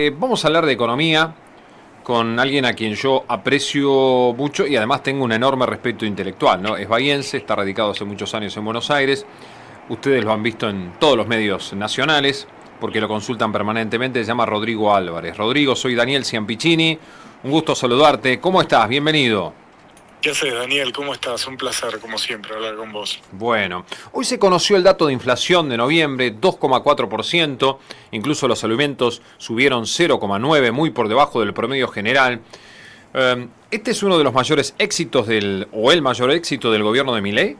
Vamos a hablar de economía con alguien a quien yo aprecio mucho y además tengo un enorme respeto intelectual, ¿no? Es bahiense, está radicado hace muchos años en Buenos Aires. Ustedes lo han visto en todos los medios nacionales porque lo consultan permanentemente. Se llama Rodrigo Álvarez. Rodrigo, soy Daniel Ciampicini. Un gusto saludarte. ¿Cómo estás? Bienvenido. ¿Qué haces, Daniel? ¿Cómo estás? Un placer, como siempre, hablar con vos. Bueno, hoy se conoció el dato de inflación de noviembre, 2,4%, incluso los alimentos subieron 0,9%, muy por debajo del promedio general. ¿Este es uno de los mayores éxitos o el mayor éxito del gobierno de Milei?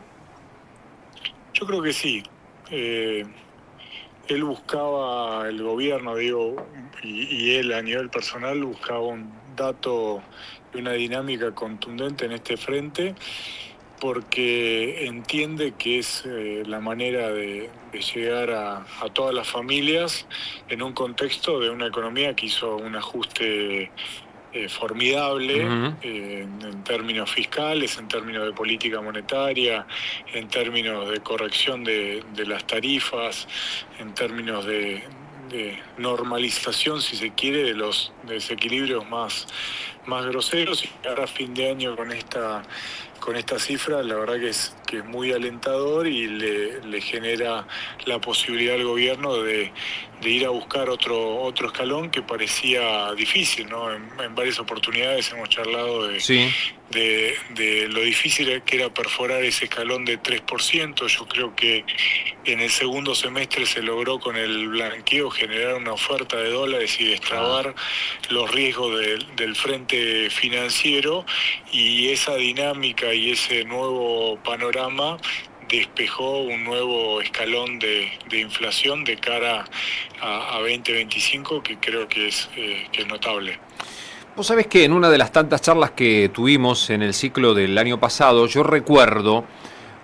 Yo creo que sí. Eh, Él buscaba, el gobierno, digo, y él a nivel personal buscaba un dato y una dinámica contundente en este frente, porque entiende que es la manera de llegar a todas las familias en un contexto de una economía que hizo un ajuste formidable Ujú. en términos fiscales, en términos de política monetaria, en términos de corrección de las tarifas, en términos de normalización, si se quiere, de los desequilibrios más groseros. Y ahora a fin de año con esta cifra, la verdad que es muy alentador y le genera la posibilidad al gobierno de ir a buscar otro escalón que parecía difícil, ¿no? En varias oportunidades hemos charlado Sí. de lo difícil que era perforar ese escalón de 3%. Yo creo que en el segundo semestre se logró con el blanqueo generar una oferta de dólares y Ah. destrabar los riesgos del frente financiero, y esa dinámica y ese nuevo panorama despejó un nuevo escalón de inflación de cara a 2025 que creo que es notable. Vos sabés que en una de las tantas charlas que tuvimos en el ciclo del año pasado, yo recuerdo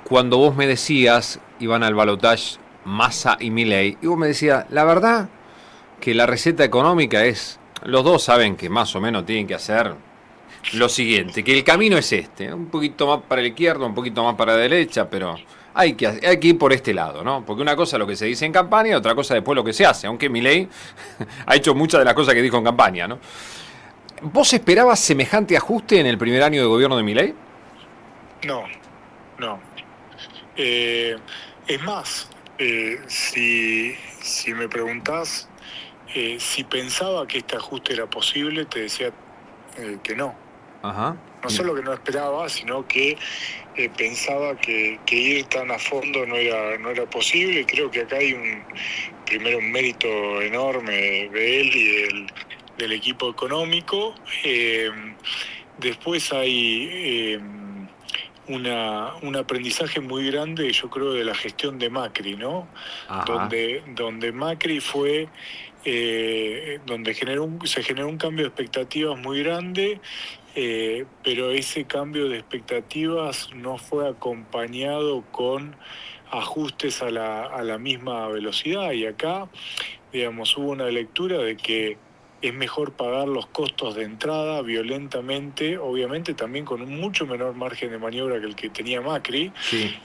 cuando vos me decías, iban al balotaje Massa y Milei, y vos me decías, la verdad que la receta económica es, los dos saben que más o menos tienen que hacer lo siguiente, que el camino es este, un poquito más para la izquierda, un poquito más para la derecha, pero hay que ir por este lado, ¿no? Porque una cosa es lo que se dice en campaña y otra cosa después lo que se hace, aunque Milei ha hecho muchas de las cosas que dijo en campaña, ¿no? ¿Vos esperabas semejante ajuste en el primer año de gobierno de Milei? No, no. Eh, es más, si me preguntás si pensaba que este ajuste era posible, te decía que no. Ajá. No solo que no esperaba, sino que pensaba que ir tan a fondo no era posible. Creo que acá hay primero un mérito enorme de él y del equipo económico. Después hay un aprendizaje muy grande, yo creo, de la gestión de Macri, ¿no? Ajá. Donde Macri fue, donde se generó un cambio de expectativas muy grande, pero ese cambio de expectativas no fue acompañado con ajustes a la misma velocidad. Y acá, digamos, hubo una lectura de que es mejor pagar los costos de entrada violentamente, obviamente también con un mucho menor margen de maniobra que el que tenía Macri, Sí.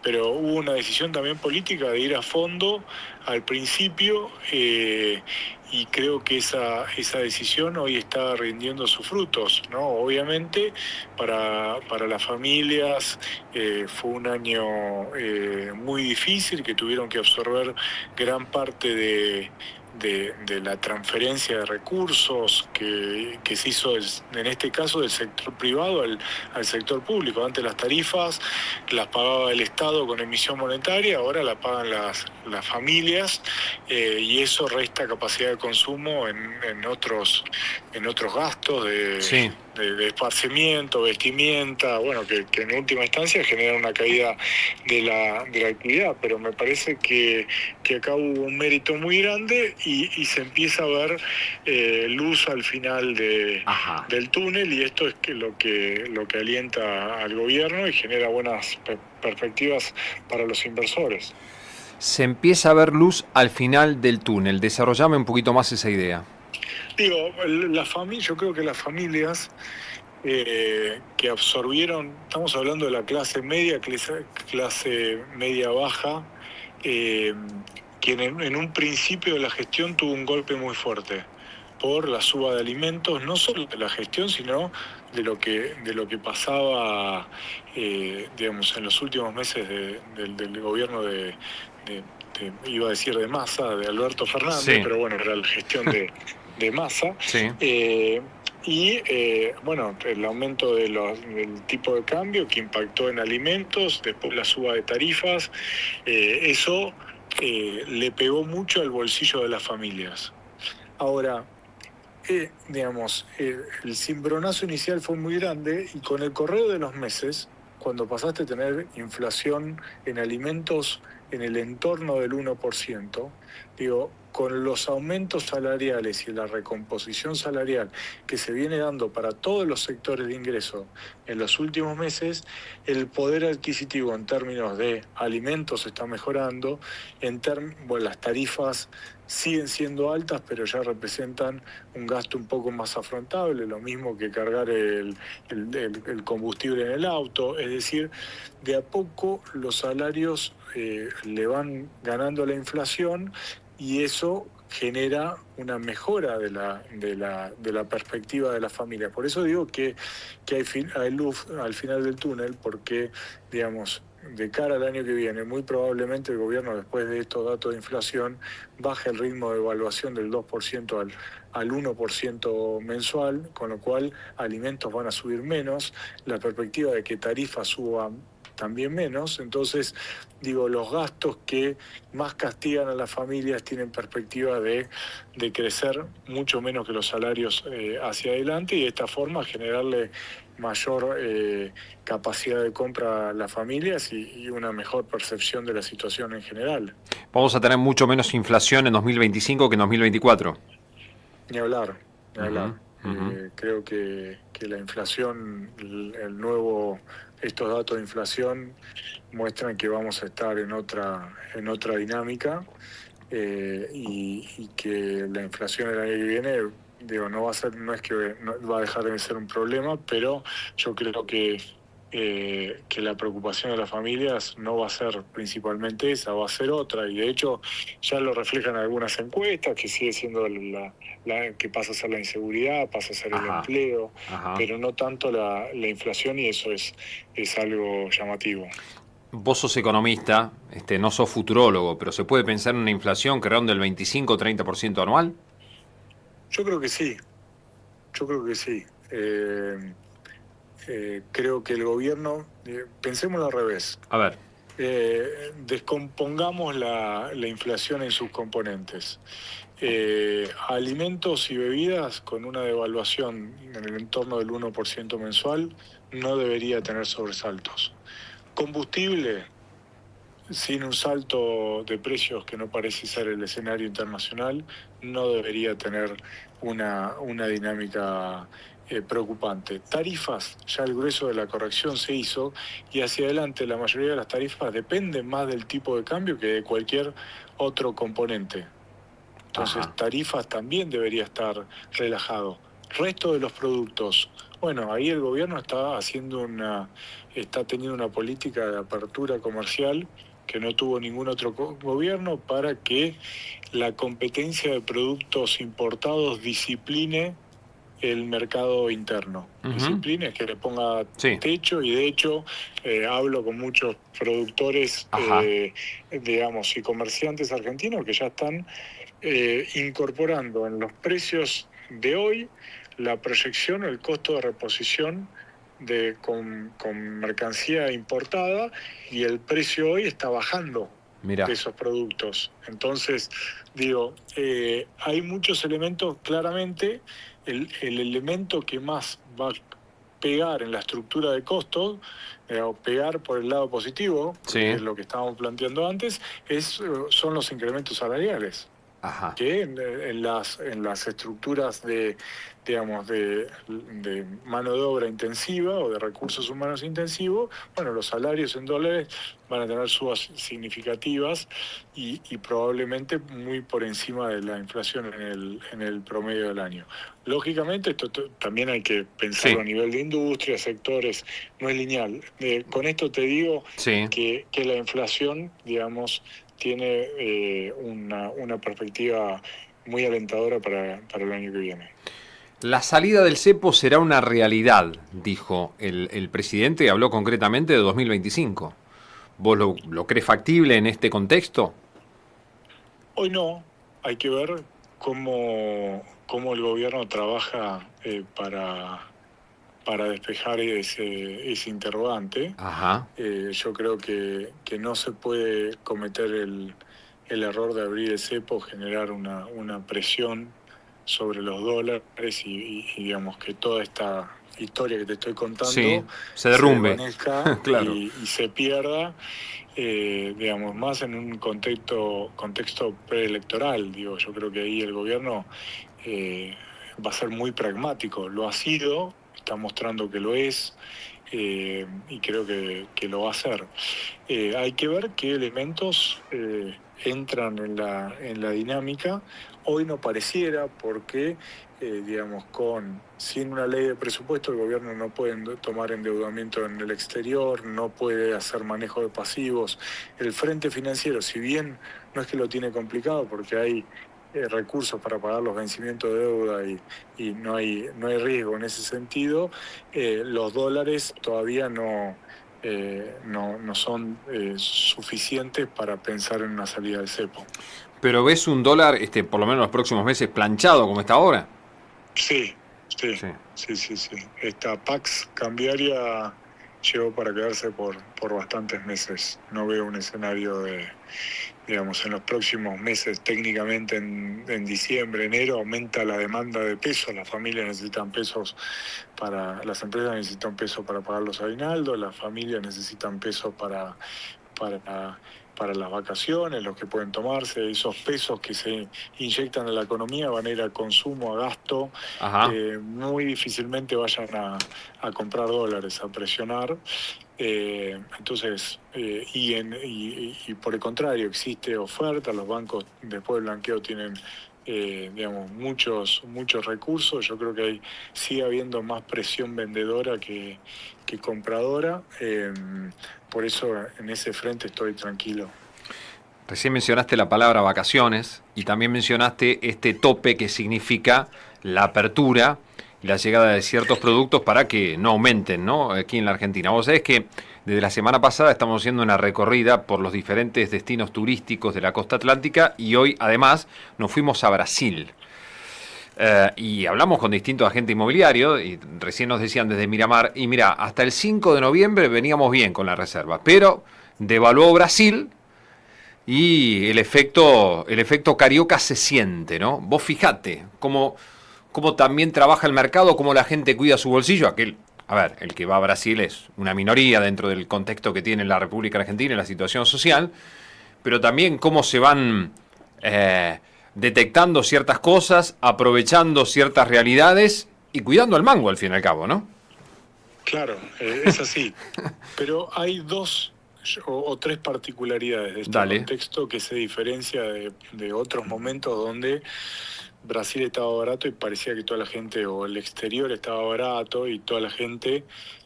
pero hubo una decisión también política de ir a fondo al principio, y creo que esa decisión hoy está rindiendo sus frutos, ¿no? Obviamente para las familias fue un año muy difícil, que tuvieron que absorber gran parte de la transferencia de recursos que se hizo en este caso del sector privado al sector público. Antes las tarifas las pagaba el Estado con emisión monetaria, ahora la pagan las familias, y eso resta capacidad de consumo en otros gastos Sí. de esparcimiento, vestimenta, bueno, que en última instancia genera una caída de la actividad. Pero me parece que acá hubo un mérito muy grande, y se empieza a ver luz al final Ajá. del túnel, y esto es lo que alienta al gobierno y genera buenas perspectivas para los inversores. Se empieza a ver luz al final del túnel. Desarrollame un poquito más esa idea. Digo, yo creo que las familias que absorbieron, estamos hablando de la clase media, clase media baja, eh, que en un principio de la gestión tuvo un golpe muy fuerte, por la suba de alimentos, no solo de la gestión, sino de lo que pasaba, digamos, en los últimos meses del gobierno iba a decir de Massa, de Alberto Fernández, Sí. pero bueno, era la gestión de Massa. Sí. Bueno, el aumento del tipo de cambio que impactó en alimentos, después la suba de tarifas, eso le pegó mucho al bolsillo de las familias. Ahora, digamos, el cimbronazo inicial fue muy grande y con el correo de los meses, cuando pasaste a tener inflación en alimentos en el entorno del 1%, digo, con los aumentos salariales y la recomposición salarial que se viene dando para todos los sectores de ingreso en los últimos meses, el poder adquisitivo en términos de alimentos está mejorando, bueno, las tarifas siguen siendo altas, pero ya representan un gasto un poco más afrontable, lo mismo que cargar el combustible en el auto. Es decir, de a poco los salarios le van ganando a la inflación y eso genera una mejora de la perspectiva de la familia. Por eso digo que hay luz al final del túnel, porque, digamos, de cara al año que viene, muy probablemente el gobierno, después de estos datos de inflación, baje el ritmo de evaluación del 2% al 1% mensual, con lo cual alimentos van a subir menos, la perspectiva de que tarifas suban también menos. Entonces, digo, los gastos que más castigan a las familias tienen perspectiva de crecer mucho menos que los salarios hacia adelante, y de esta forma generarle mayor capacidad de compra a las familias y una mejor percepción de la situación en general. Vamos a tener mucho menos inflación en 2025 que en 2024. Ni hablar, ni hablar. Uh-huh. Creo que la inflación, estos datos de inflación muestran que vamos a estar en otra dinámica, y que la inflación el año que viene, digo, no es que no va a dejar de ser un problema, pero yo creo que la preocupación de las familias no va a ser principalmente esa, va a ser otra, y de hecho ya lo reflejan algunas encuestas, que sigue siendo que pasa a ser la inseguridad, pasa a ser el empleo, pero no tanto la inflación, y eso es algo llamativo. Vos sos economista, no sos futurólogo, pero ¿se puede pensar en una inflación que ronde el 25 o 30% anual? Yo creo que sí, creo que el gobierno, pensémoslo al revés. A ver. Descompongamos la inflación en sus componentes. Alimentos y bebidas con una devaluación en el entorno del 1% mensual no debería tener sobresaltos. Combustible, sin un salto de precios que no parece ser el escenario internacional, no debería tener una dinámica preocupante. Tarifas, ya el grueso de la corrección se hizo, y hacia adelante la mayoría de las tarifas dependen más del tipo de cambio que de cualquier otro componente. Entonces, tarifas también debería estar relajado. Resto de los productos, bueno, ahí el gobierno está teniendo una política de apertura comercial que no tuvo ningún otro gobierno, para que la competencia de productos importados discipline el mercado interno. Disciplina es que le ponga techo, y de hecho hablo con muchos productores, digamos, y comerciantes argentinos que ya están incorporando en los precios de hoy la proyección o el costo de reposición con mercancía importada, y el precio hoy está bajando. Mirá. De esos productos. Entonces, digo, hay muchos elementos. Claramente el elemento que más va a pegar en la estructura de costos, o pegar por el lado positivo, que es lo que estábamos planteando antes, son los incrementos salariales. Que en las estructuras de mano de obra intensiva o de recursos humanos intensivos, bueno, los salarios en dólares van a tener subas significativas y probablemente muy por encima de la inflación en el promedio del año. Lógicamente, esto también hay que pensarlo a nivel de industria, sectores, no es lineal. Con esto te digo que la inflación, digamos, tiene una perspectiva muy alentadora para el año que viene. La salida del cepo será una realidad, dijo el presidente, y habló concretamente de 2025. ¿Vos lo crees factible en este contexto? Hoy no, hay que ver cómo el gobierno trabaja para despejar ese interrogante. Ajá. Yo creo que no se puede cometer el error de abrir el cepo, generar una presión sobre los dólares y digamos que toda esta historia que te estoy Sí, contando se se derrumbe. desvanezca Claro. y se pierda, digamos, más en un contexto preelectoral. Digo, yo creo que ahí el gobierno eh, va a ser muy pragmático. Lo ha sido, está mostrando que lo es, y creo que lo va a hacer. Hay que ver qué elementos entran en la dinámica. Hoy no pareciera porque, digamos, sin una ley de presupuesto el gobierno no puede tomar endeudamiento en el exterior, no puede hacer manejo de pasivos. El frente financiero, si bien no es que lo tiene complicado porque hay recursos para pagar los vencimientos de deuda y no hay riesgo en ese sentido, los dólares todavía no son suficientes para pensar en una salida del cepo. Pero ves un dólar, por lo menos los próximos meses, planchado como está ahora. Sí, sí, Sí. sí. Esta Pax cambiaria llegó para quedarse por bastantes meses. No veo un escenario digamos, en los próximos meses, técnicamente en diciembre, enero, aumenta la demanda de pesos, las familias necesitan pesos las empresas necesitan pesos para pagar los aguinaldos, las familias necesitan pesos para, para las vacaciones, los que pueden tomarse, esos pesos que se inyectan en la economía van a ir a consumo, a gasto, Ajá. muy difícilmente vayan a comprar dólares, a presionar. Entonces, y por el contrario, existe oferta, los bancos después del blanqueo tienen digamos, muchos recursos. Yo creo que sigue habiendo más presión vendedora que compradora. Por eso en ese frente estoy tranquilo. Recién mencionaste la palabra vacaciones y también mencionaste este tope que significa la apertura y la llegada de ciertos productos para que no aumenten, ¿no? Aquí en la Argentina. Vos sabés que desde la semana pasada estamos haciendo una recorrida por los diferentes destinos turísticos de la costa atlántica y hoy además nos fuimos a Brasil. Y hablamos con distintos agentes inmobiliarios y recién nos decían desde Miramar, y mira, hasta el 5 de noviembre veníamos bien con la reserva, pero devaluó Brasil y el efecto carioca se siente, ¿no? Vos fijate cómo también trabaja el mercado, cómo la gente cuida su bolsillo. A ver, el que va a Brasil es una minoría dentro del contexto que tiene la República Argentina y la situación social, pero también cómo se van detectando ciertas cosas, aprovechando ciertas realidades y cuidando al mango al fin y al cabo, ¿no? Claro, es así. Pero hay dos o tres particularidades de este Dale. contexto que se diferencia de otros momentos donde Brasil estaba barato y parecía que toda la gente, o el exterior estaba barato y toda la gente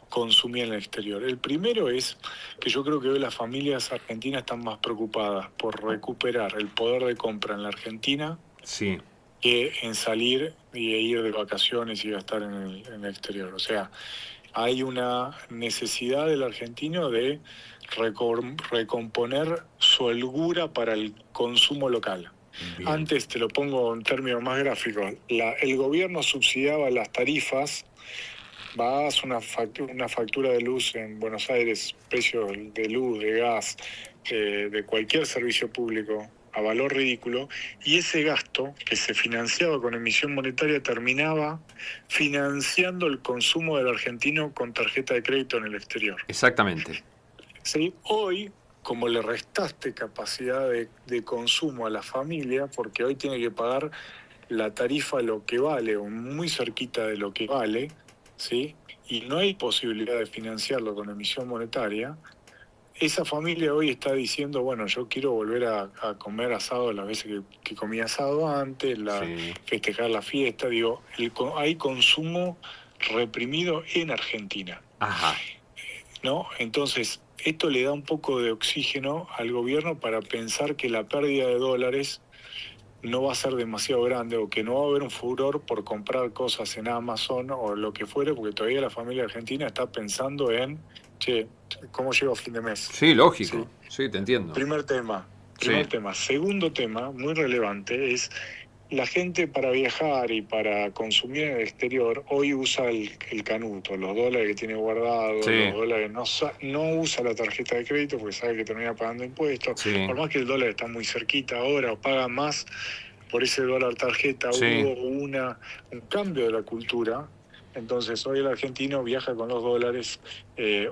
consumía en el exterior. El primero es que yo creo que hoy las familias argentinas están más preocupadas por recuperar el poder de compra en la Argentina Sí. que en salir y ir de vacaciones y gastar en el exterior. O sea, hay una necesidad del argentino de recomponer su holgura para el consumo local. Bien. Antes, te lo pongo en términos más gráficos, el gobierno subsidiaba las tarifas. Vas a una factura de luz en Buenos Aires, precio de luz, de gas, de cualquier servicio público, a valor ridículo, y ese gasto que se financiaba con emisión monetaria terminaba financiando el consumo del argentino con tarjeta de crédito en el exterior. Exactamente. ¿Sí? Hoy, como le restaste capacidad de consumo a la familia, porque hoy tiene que pagar la tarifa lo que vale o muy cerquita de lo que vale, ¿sí? Y no hay posibilidad de financiarlo con emisión monetaria, esa familia hoy está diciendo, bueno, yo quiero volver a comer asado las veces que comía asado antes, Sí. festejar la fiesta. Digo, hay consumo reprimido en Argentina, Ajá. ¿no? Entonces, esto le da un poco de oxígeno al gobierno para pensar que la pérdida de dólares no va a ser demasiado grande o que no va a haber un furor por comprar cosas en Amazon o lo que fuere, porque todavía la familia argentina está pensando en, che, ¿cómo llego a fin de mes? Sí, lógico. ¿Sí? Sí, te entiendo. Primer tema. Sí, Primer tema. Segundo tema, muy relevante, es la gente para viajar y para consumir en el exterior hoy usa el canuto, los dólares que tiene guardados, sí, los dólares, no usa la tarjeta de crédito porque sabe que termina pagando impuestos. sí, Por más que el dólar está muy cerquita ahora o paga más por ese dólar tarjeta, sí. hubo un cambio de la cultura. Entonces hoy el argentino viaja con los dólares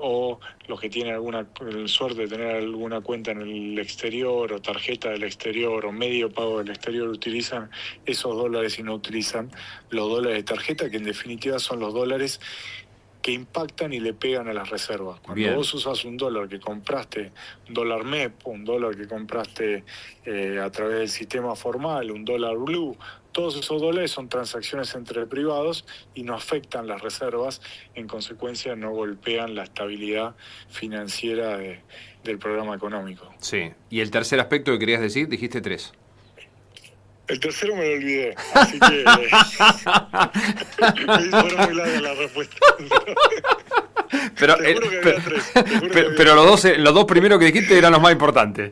o los que tienen alguna suerte de tener alguna cuenta en el exterior o tarjeta del exterior o medio pago del exterior utilizan esos dólares y no utilizan los dólares de tarjeta, que en definitiva son los dólares que impactan y le pegan a las reservas. Cuando Bien. vos usas un dólar que compraste, un dólar MEP, un dólar que compraste a través del sistema formal, un dólar blue, todos esos dólares son transacciones entre privados y no afectan las reservas, en consecuencia no golpean la estabilidad financiera del programa económico. Sí. ¿Y el tercer aspecto que querías decir? Dijiste 3. El tercero me lo olvidé, así que fueron muy largas las respuestas. Pero, Te juro que había tres. Te juro que había pero tres. los dos primeros que dijiste eran los más importantes.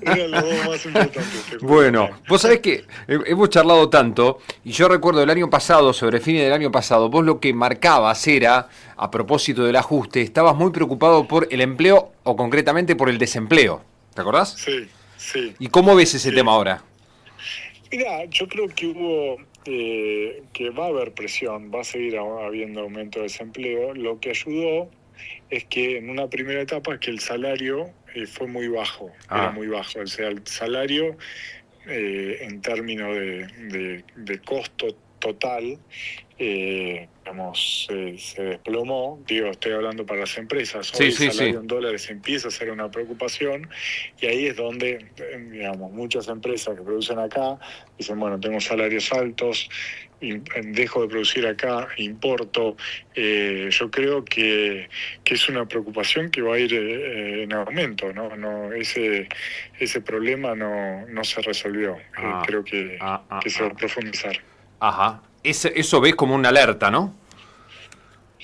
Eran los dos más importantes. Te juro. Bueno, vos sabés que hemos charlado tanto, y yo recuerdo el año pasado, sobre fines del año pasado, vos lo que marcabas era, a propósito del ajuste, estabas muy preocupado por el empleo o concretamente por el desempleo. ¿Te acordás? Sí, sí, ¿Y cómo ves ese sí. tema ahora? Mira, yo creo que que va a haber presión, va a seguir habiendo aumento de desempleo. Lo que ayudó es que en una primera etapa es que el salario fue muy bajo, era muy bajo. O sea, el salario en términos de costo total, se desplomó. Digo, estoy hablando para las empresas. Hoy Sí, el salario sí. en dólares empieza a ser una preocupación y ahí es donde, digamos, muchas empresas que producen acá dicen, bueno, tengo salarios altos, dejo de producir acá, importo. Yo creo que es una preocupación que va a ir en aumento, ¿no? Ese problema no se resolvió. Creo que se va a profundizar. Ajá. Eso ves como una alerta, ¿no?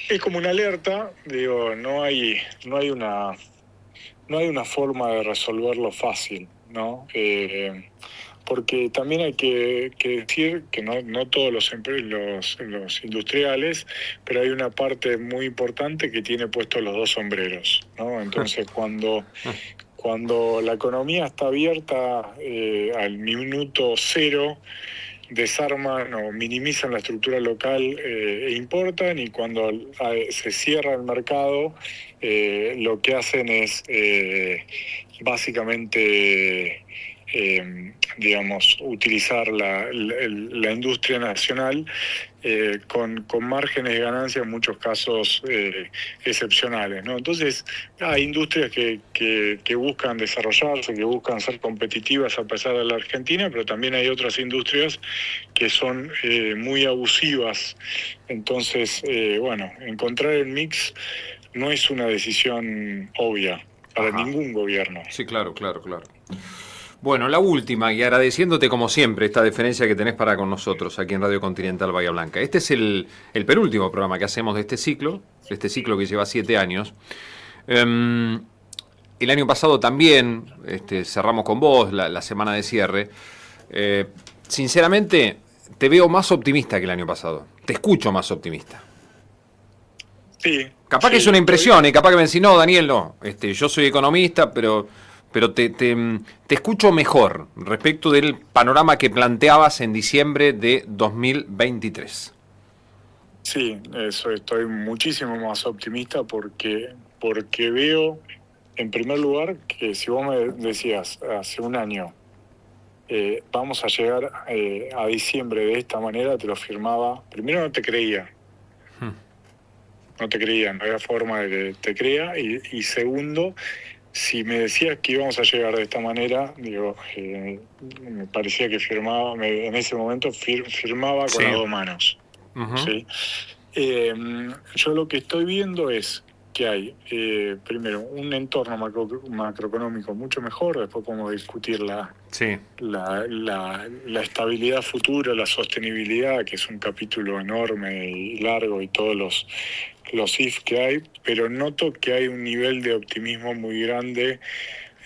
Es como una alerta, digo, no hay una forma de resolverlo fácil, ¿no? Porque también hay que decir que no todos los industriales, pero hay una parte muy importante que tiene puestos los dos sombreros, ¿no? Entonces cuando la economía está abierta al minuto cero, desarman o minimizan la estructura local e importan, y cuando se cierra el mercado, lo que hacen es básicamente, digamos, utilizar la industria nacional con márgenes de ganancia en muchos casos excepcionales, ¿no? Entonces, hay industrias que buscan desarrollarse, que buscan ser competitivas a pesar de la Argentina, pero también hay otras industrias que son muy abusivas. Entonces, bueno, encontrar el mix no es una decisión obvia para ningún gobierno. Sí, claro. Bueno, la última, y agradeciéndote como siempre esta deferencia que tenés para con nosotros aquí en Radio Continental Bahía Blanca. Este es el penúltimo programa que hacemos de este ciclo que lleva 7 años. El año pasado también cerramos con vos la semana de cierre. Sinceramente, te veo más optimista que el año pasado. Te escucho más optimista. Sí. Capaz que es una impresión, y capaz que me decís, no, Daniel, no. Yo soy economista, pero te escucho mejor respecto del panorama que planteabas en diciembre de 2023. Sí, eso, estoy muchísimo más optimista porque veo, en primer lugar, que si vos me decías hace un año, vamos a llegar a diciembre de esta manera, te lo firmaba. Primero no te creía. No te creía, no había forma de que te crea. Y segundo, si me decías que íbamos a llegar de esta manera, digo, me parecía que en ese momento firmaba con las dos manos. Uh-huh. ¿Sí? Yo lo que estoy viendo es que hay, primero, un entorno macroeconómico mucho mejor, después podemos discutir Sí. la estabilidad futura, la sostenibilidad, que es un capítulo enorme y largo, y todos los if que hay, pero noto que hay un nivel de optimismo muy grande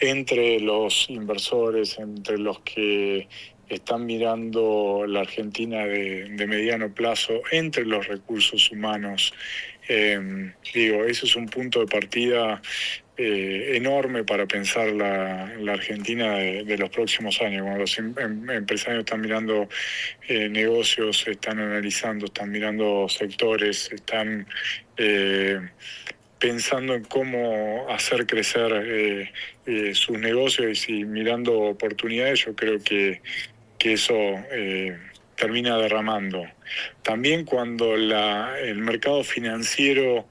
entre los inversores, entre los que están mirando la Argentina de mediano plazo, entre los recursos humanos. Eso es un punto de partida enorme para pensar la Argentina de los próximos años. Cuando los empresarios están mirando negocios, están analizando, están mirando sectores, están pensando en cómo hacer crecer sus negocios y mirando oportunidades, yo creo que eso termina derramando. También cuando el mercado financiero,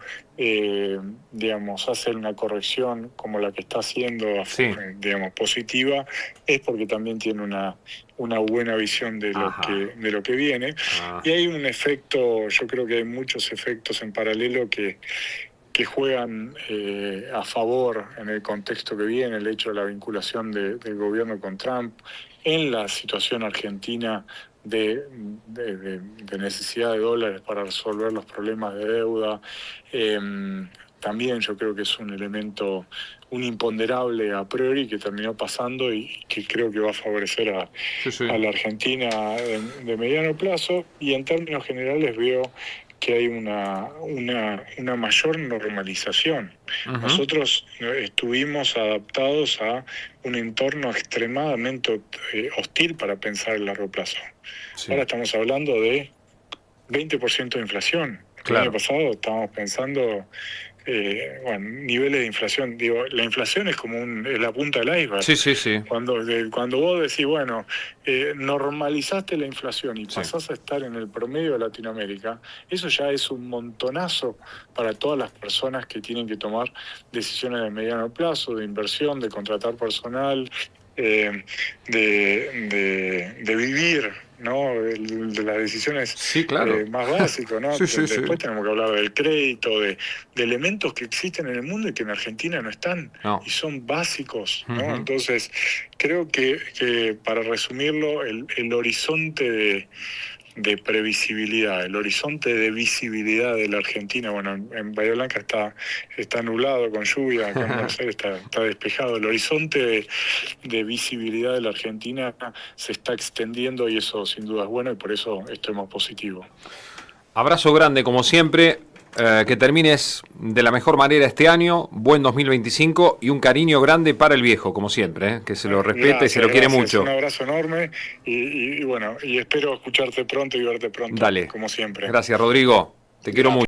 hace una corrección como la que está haciendo, Sí. positiva, es porque también tiene una buena visión de lo que viene. Y hay un efecto, yo creo que hay muchos efectos en paralelo que juegan a favor en el contexto que viene, el hecho de la vinculación del gobierno con Trump, en la situación argentina de necesidad de dólares para resolver los problemas de deuda. También yo creo que es un elemento, un imponderable a priori que terminó pasando y que creo que va a favorecer a la Argentina de mediano plazo. Y en términos generales veo que hay una mayor normalización. Uh-huh. Nosotros estuvimos adaptados a un entorno extremadamente hostil para pensar el largo plazo. Sí. Ahora estamos hablando de 20% de inflación. Claro. El año pasado estábamos pensando niveles de inflación. La inflación es como es la punta del iceberg. Sí. Cuando vos decís, normalizaste la inflación y pasás a estar en el promedio de Latinoamérica, eso ya es un montonazo para todas las personas que tienen que tomar decisiones de mediano plazo, de inversión, de contratar personal, de vivir, ¿no? De las decisiones más básicas, ¿no? Después tenemos que hablar del crédito, de elementos que existen en el mundo y que en Argentina no están, y son básicos, ¿no? Uh-huh. Entonces, creo que para resumirlo, el horizonte de previsibilidad, el horizonte de visibilidad de la Argentina, en Bahía Blanca está nublado con lluvia, acá en Buenos Aires está despejado, el horizonte de visibilidad de la Argentina se está extendiendo y eso sin duda es bueno y por eso estoy más positivo. Abrazo grande como siempre, que termines de la mejor manera este año, buen 2025 y un cariño grande para el viejo, como siempre, que se lo respete y se lo quiere mucho. Un abrazo enorme y espero escucharte pronto y verte pronto. Dale. Como siempre. Gracias, Rodrigo. Te quiero mucho.